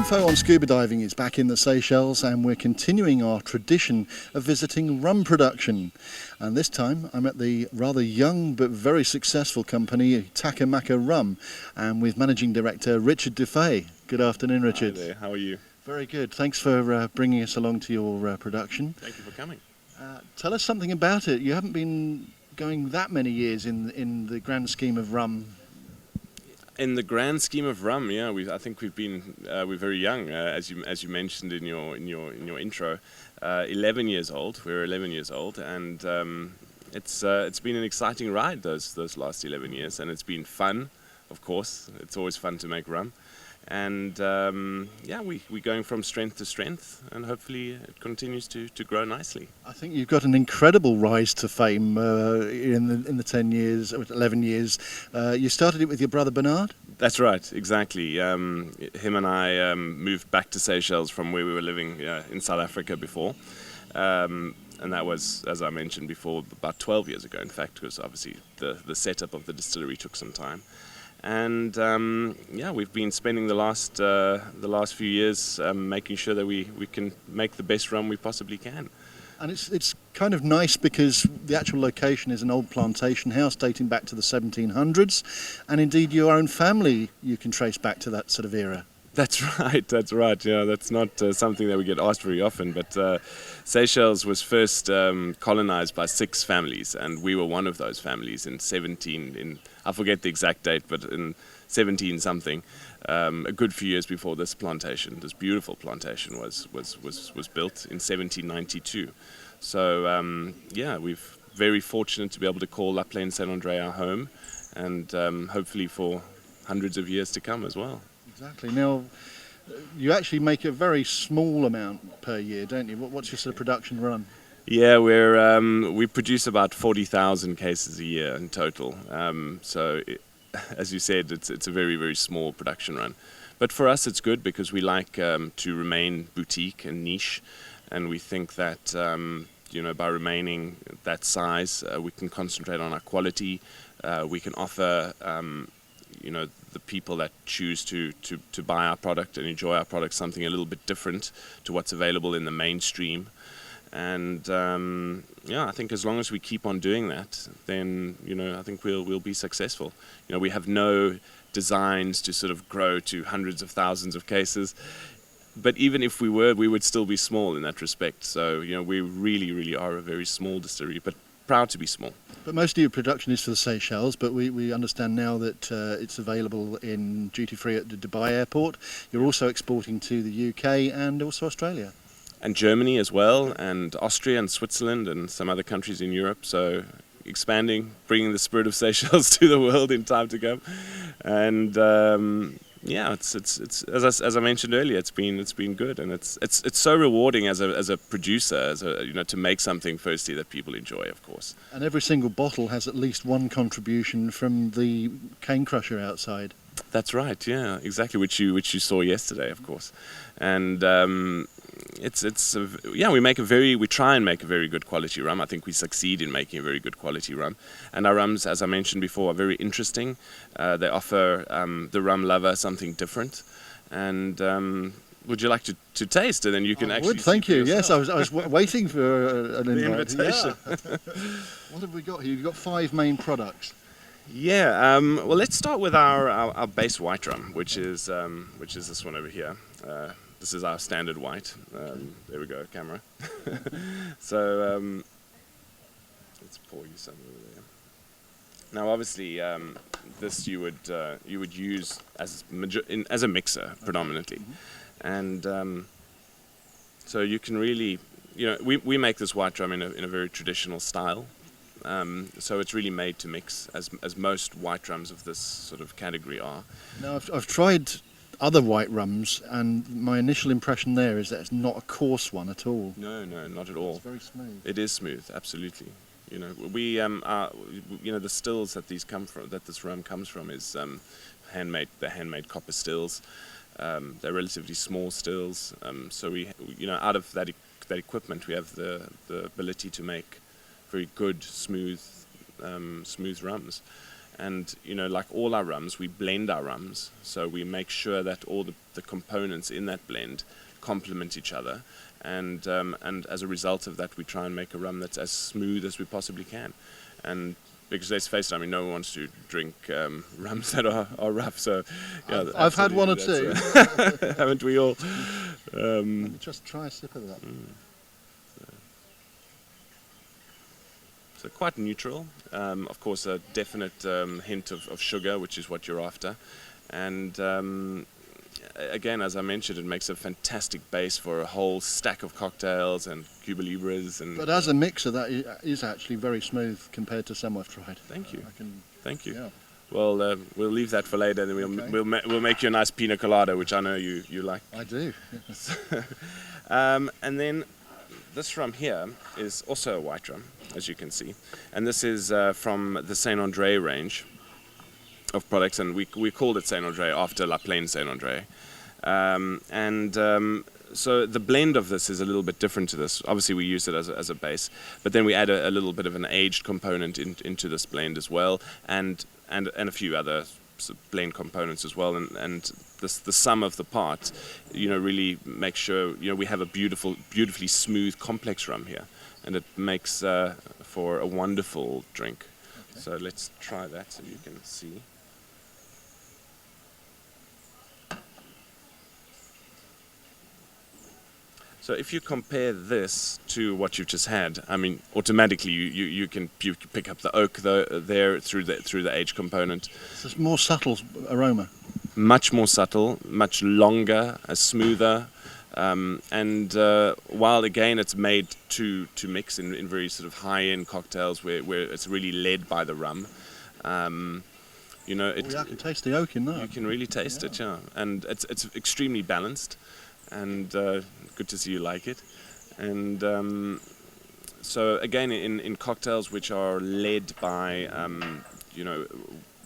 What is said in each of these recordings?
Info on Scuba Diving is back in the Seychelles, and we're continuing our tradition of visiting rum production. And this time I'm at the rather young but very successful company Takamaka Rum, and with Managing Director Richard Dufay. Good afternoon, Richard. Hi there, how are you? Very good. Thanks for bringing us along to your production. Thank you for coming. Tell us something about it. You haven't been going that many years in the grand scheme of rum. In the grand scheme of rum, yeah, I think we're very young, as you mentioned in your intro. 11 years old. We're 11 years old, and it's been an exciting ride those last 11 years, and it's been fun. Of course, it's always fun to make rum, and yeah, we're going from strength to strength, and hopefully it continues to grow nicely. I think you've got an incredible rise to fame in the 10 years, or 11 years. You started it with your brother Bernard? That's right, exactly. Him and I moved back to Seychelles from where we were living in South Africa before. And that was, as I mentioned before, about 12 years ago, in fact, because obviously the setup of the distillery took some time. And yeah, we've been spending the last few years making sure that we can make the best rum we possibly can. And it's kind of nice because the actual location is an old plantation house dating back to the 1700s, and indeed your own family you can trace back to that sort of era. That's right. Yeah, that's not something that we get asked very often, but Seychelles was first colonized by 6 families, and we were one of those families I forget the exact date, but in 17 something, a good few years before this beautiful plantation was built in 1792. So yeah, we're very fortunate to be able to call Plaine St André our home, and hopefully for hundreds of years to come as well. Exactly. Now, you actually make a very small amount per year, don't you? What's your sort of production run? Yeah, we produce about 40,000 cases a year in total. So, as you said, it's a very, very small production run. But for us, it's good because we like to remain boutique and niche, and we think that by remaining that size, we can concentrate on our quality. We can offer the people that choose to buy our product and enjoy our product something a little bit different to what's available in the mainstream. And yeah, I think as long as we keep on doing that, then I think we'll be successful. We have no designs to sort of grow to hundreds of thousands of cases, but even if we would still be small in that respect. So we really are a very small distillery, but proud to be small. But most of your production is for the Seychelles, but we understand now that it's available in duty-free at the Dubai airport. You're also exporting to the UK and also Australia. And Germany as well, and Austria and Switzerland and some other countries in Europe. So expanding, bringing the spirit of Seychelles to the world in time to come. And yeah, it's as I mentioned earlier, it's been good, and it's so rewarding as a producer, to make something firstly that people enjoy, of course. And every single bottle has at least one contribution from the cane crusher outside. That's right, yeah, exactly, which you saw yesterday, of course. And yeah, we try and make a very good quality rum. I think we succeed in making a very good quality rum. And our rums, as I mentioned before, are very interesting. They offer the rum lover something different. And would you like to taste it? And you can actually. Would, thank you. Yes, I was waiting for an invitation. Yeah. What have we got here? You've got 5 main products. Yeah. Well, let's start with our base white rum, which is this one over here. This is our standard white. There we go, camera. So let's pour you some over there. Now, obviously, this you would use as a mixer predominantly, and so you can really, we make this white rum in a very traditional style. So it's really made to mix, as most white rums of this sort of category are. Now, I've tried other white rums, and my initial impression there is that it's not a coarse one at all. No, not at all. It's very smooth. It is smooth, absolutely. We the stills that this rum comes from is handmade. They're handmade copper stills. They're relatively small stills. So we out of that equipment, we have the ability to make very good, smooth rums. And like all our rums, we blend our rums, so we make sure that all the components in that blend complement each other, and as a result of that, we try and make a rum that's as smooth as we possibly can. And because let's face it, I mean, no one wants to drink rums that are rough. So yeah, I've had one or two. Haven't we all? Let me just try a sip of that. So quite neutral. Of course, a definite hint of sugar, which is what you're after. And again, as I mentioned, it makes a fantastic base for a whole stack of cocktails and Cuba Libras. But as a mixer, that is actually very smooth compared to some I've tried. Thank you. Thank you. Yeah. Well, we'll leave that for later, and we'll make you a nice pina colada, which I know you like. I do. And then this rum here is also a white rum, as you can see, and this is from the Saint André range of products, and we called it Saint André after La Plaine St. André. So the blend of this is a little bit different to this. Obviously, we use it as a base, but then we add a little bit of an aged component into this blend as well, and a few other blend components as well, and the sum of the parts, really makes sure we have a beautifully smooth, complex rum here, and it makes for a wonderful drink. Okay. So let's try that so you can see. So if you compare this to what you've just had, I mean, automatically you can pick up the oak there through the age component. It's a more subtle aroma. Much more subtle, much longer, smoother, and while again it's made to mix in very sort of high-end cocktails where it's really led by the rum. I can taste the oak in that. You can really taste it, yeah, and it's extremely balanced. And good to see you like it. And so again, in cocktails which are led by,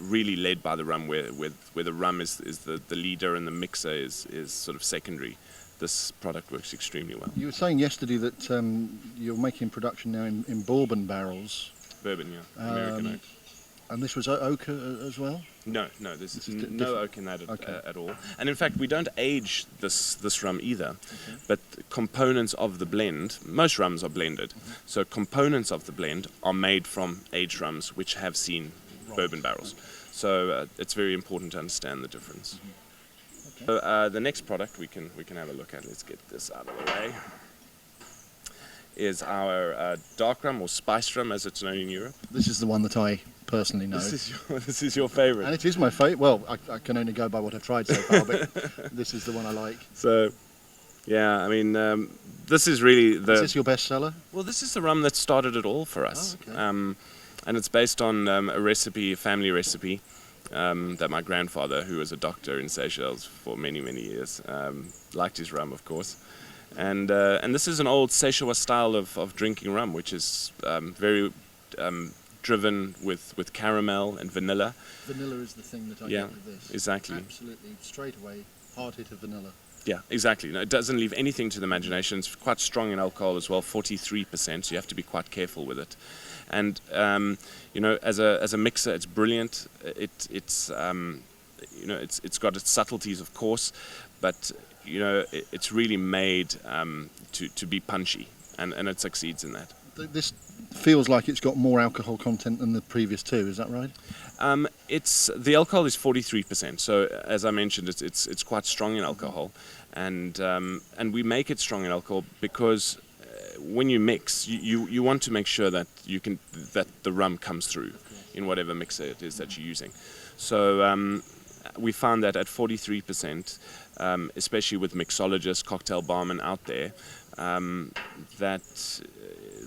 really led by the rum, where the rum is the leader and the mixer is sort of secondary, this product works extremely well. You were saying yesterday that you're making production now in bourbon barrels. Bourbon, yeah, American oak. And this was oak as well? No, this is no oak in that at all. And in fact, we don't age this rum either. Okay. But components of the blend, most rums are blended, so components of the blend are made from aged rums which have seen bourbon barrels. So it's very important to understand the difference. Okay. So the next product we can have a look at. Let's get this out of the way. Is our dark rum, or spice rum as it's known in Europe. This is the one that I personally know. This is your favourite. And it is my favourite. Well, I can only go by what I've tried so far, but this is the one I like. So, yeah, I mean, this is really the... Is this your best seller? Well, this is the rum that started it all for us. Oh, okay. And it's based on a family recipe, that my grandfather, who was a doctor in Seychelles for many, many years, liked his rum, of course. And this is an old Seychelles style of drinking rum, which is very driven with caramel and vanilla. Vanilla is the thing that I get with this. Exactly. Absolutely, straight away, hard hit of vanilla. Yeah, exactly. No, it doesn't leave anything to the imagination. It's quite strong in alcohol as well, 43%. So you have to be quite careful with it. And as a mixer, it's brilliant. It's got its subtleties, of course, but it's really made to be punchy, and it succeeds in that. This feels like it's got more alcohol content than the previous two. Is that right? The alcohol is 43%. So as I mentioned, it's quite strong in alcohol, and we make it strong in alcohol because when you mix, you want to make sure that the rum comes through in whatever mixer it is that you're using. So we found that at 43%, especially with mixologists, cocktail barmen out there, that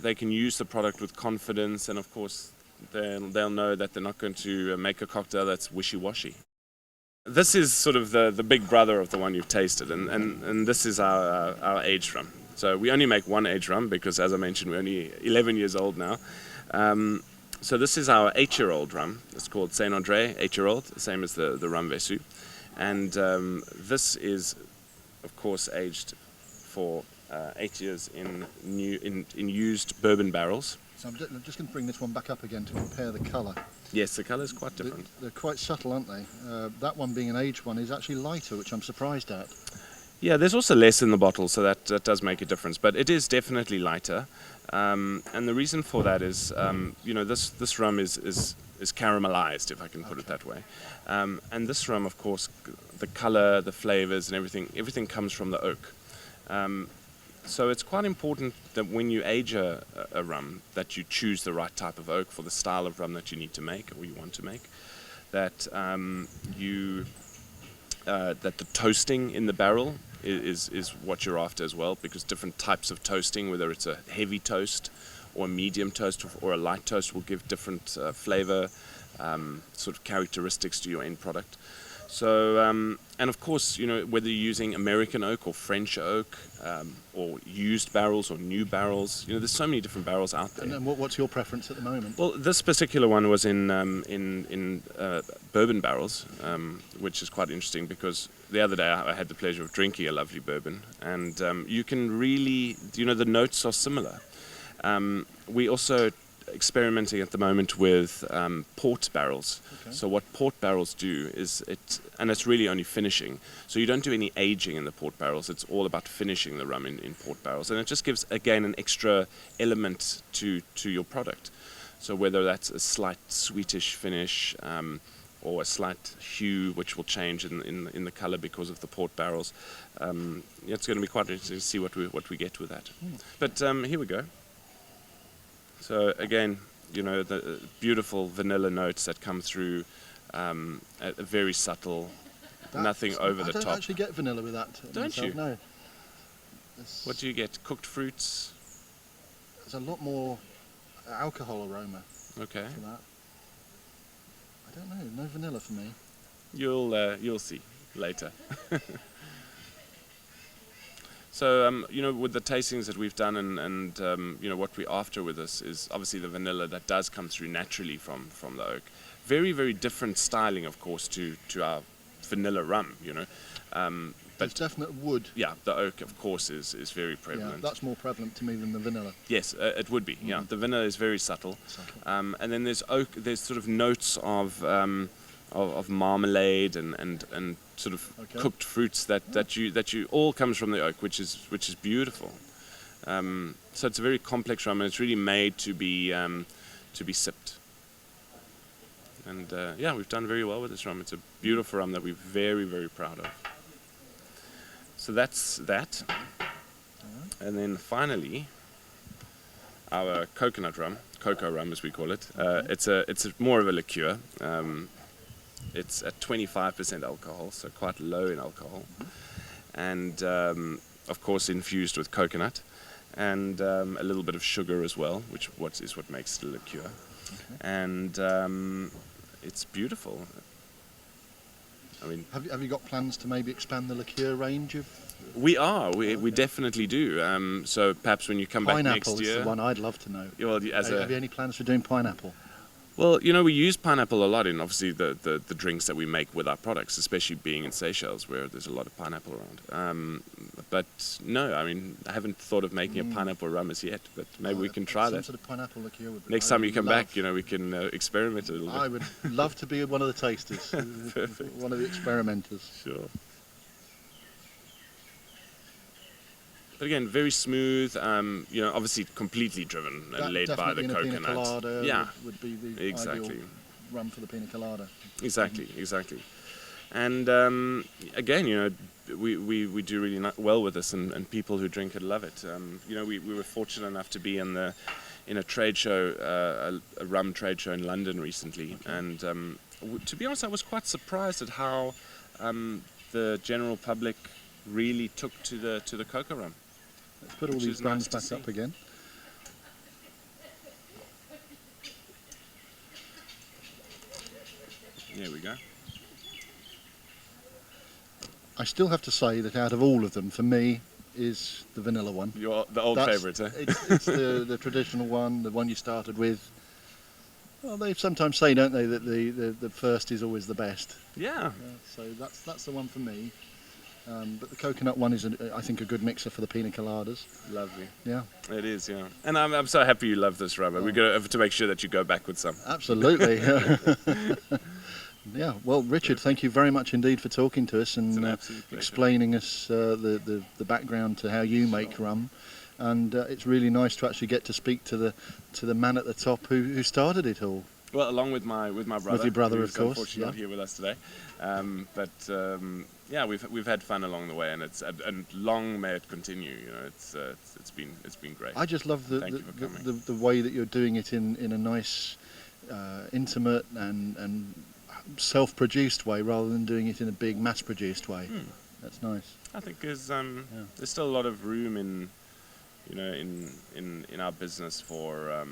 they can use the product with confidence, and of course they'll know that they're not going to make a cocktail that's wishy-washy. This is sort of the big brother of the one you've tasted, and this is our aged rum. So we only make one aged rum because, as I mentioned, we're only 11 years old now. So this is our 8-year-old rum. It's called Saint André, 8-year-old, same as the rum Vesu. And this is, of course, aged for 8 years in used bourbon barrels. So I'm just going to bring this one back up again to compare the colour. Yes, the colour is quite different. They're quite subtle, aren't they? That one, being an aged one, is actually lighter, which I'm surprised at. Yeah, there's also less in the bottle, so that does make a difference. But it is definitely lighter, and the reason for that is, this rum is caramelized, if I can put it that way. And this rum, of course, the color, the flavors, and everything comes from the oak. So it's quite important that when you age a rum, that you choose the right type of oak for the style of rum that you need to make or you want to make. That that the toasting in the barrel is what you're after as well, because different types of toasting, whether it's a heavy toast or a medium toast or a light toast, will give different flavor sort of characteristics to your end product. So, and of course, whether you're using American oak or French oak, or used barrels or new barrels, there's so many different barrels out there. And what's your preference at the moment? Well, this particular one was in bourbon barrels, which is quite interesting because the other day I had the pleasure of drinking a lovely bourbon, and you can really, the notes are similar. We also experimenting at the moment with port barrels. Okay. So what port barrels do is it's really only finishing. So you don't do any aging in the port barrels. It's all about finishing the rum in port barrels, and it just gives again an extra element to your product. So whether that's a slight sweetish finish or a slight hue, which will change in the color because of the port barrels, it's going to be quite interesting to see what we get with that. But here we go. So again, the beautiful vanilla notes that come through, very subtle, nothing over the top. I don't actually get vanilla with that. Don't myself, you? No. What do you get? Cooked fruits? There's a lot more alcohol aroma. Okay. To that. I don't know. No vanilla for me. You'll see later. So, with the tastings that we've done and what we're after with this is obviously the vanilla that does come through naturally from the oak. Very, very different styling, of course, to our vanilla rum, But it's definite wood. Yeah, the oak, of course, is very prevalent. Yeah, that's more prevalent to me than the vanilla. Yes, it would be, yeah. The vanilla is very subtle. And then there's sort of notes of marmalade and sort of cooked fruits that you all comes from the oak, which is beautiful. So it's a very complex rum, and it's really made to be sipped. And we've done very well with this rum. It's a beautiful rum that we're very, very proud of. So that's that. And then finally, our coconut rum, cocoa rum as we call it. It's more of a liqueur. It's at 25% alcohol, so quite low in alcohol, and of course infused with coconut, and a little bit of sugar as well, which is what makes it a liqueur. Okay. And it's beautiful. I mean, have you got plans to maybe expand the liqueur range of? We definitely do. So perhaps when you come back next year. Pineapple is the one I'd love to know. Well, have you any plans for doing pineapple? Well, we use pineapple a lot in obviously the drinks that we make with our products, especially being in Seychelles where there's a lot of pineapple around. But no, I mean, I haven't thought of making a pineapple rum as yet, but maybe we can try that. Some sort of pineapple liqueur would be Next time you come back, we can experiment a little bit. I would love to be one of the tasters, one of the experimenters. Sure. But again, very smooth, obviously completely driven and led by the coconut. Pina colada yeah, would be the ideal rum for the pina colada. Exactly. And again, we do really well with this, and people who drink it love it. We were fortunate enough to be in a trade show, a rum trade show in London recently, and to be honest, I was quite surprised at how the general public really took to the cocoa rum. Let's put all these brands back up again. There we go. I still have to say that out of all of them, for me, is the vanilla one. The old favourite, eh? It's the traditional one, the one you started with. Well, they sometimes say, don't they, that the first is always the best. Yeah. So that's the one for me. But the coconut one is, I think, a good mixer for the pina coladas. Lovely. Yeah. It is, yeah. And I'm so happy you love this rum. We're going to make sure that you go back with some. Absolutely. Yeah. Well, Richard, thank you very much indeed for talking to us and explaining us the background to how you make rum. And it's really nice to actually get to speak to the man at the top who started it all. Well, along with my brother. With your brother, who's of course. Unfortunately, not here with us today. Yeah, we've had fun along the way, and long may it continue. You know, it's been great. I just love the way that you're doing it in a nice, intimate and self-produced way, rather than doing it in a big mass-produced way. That's nice. I think there's still a lot of room in our business for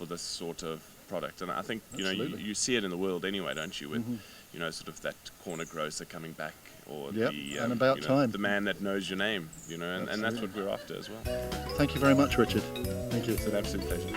this sort of product, and I think you see it in the world anyway, don't you? With sort of that corner grocer coming back, or and about time, the man that knows your name, and that's what we're after as well. Thank you very much, Richard. Thank you. It's an absolute pleasure.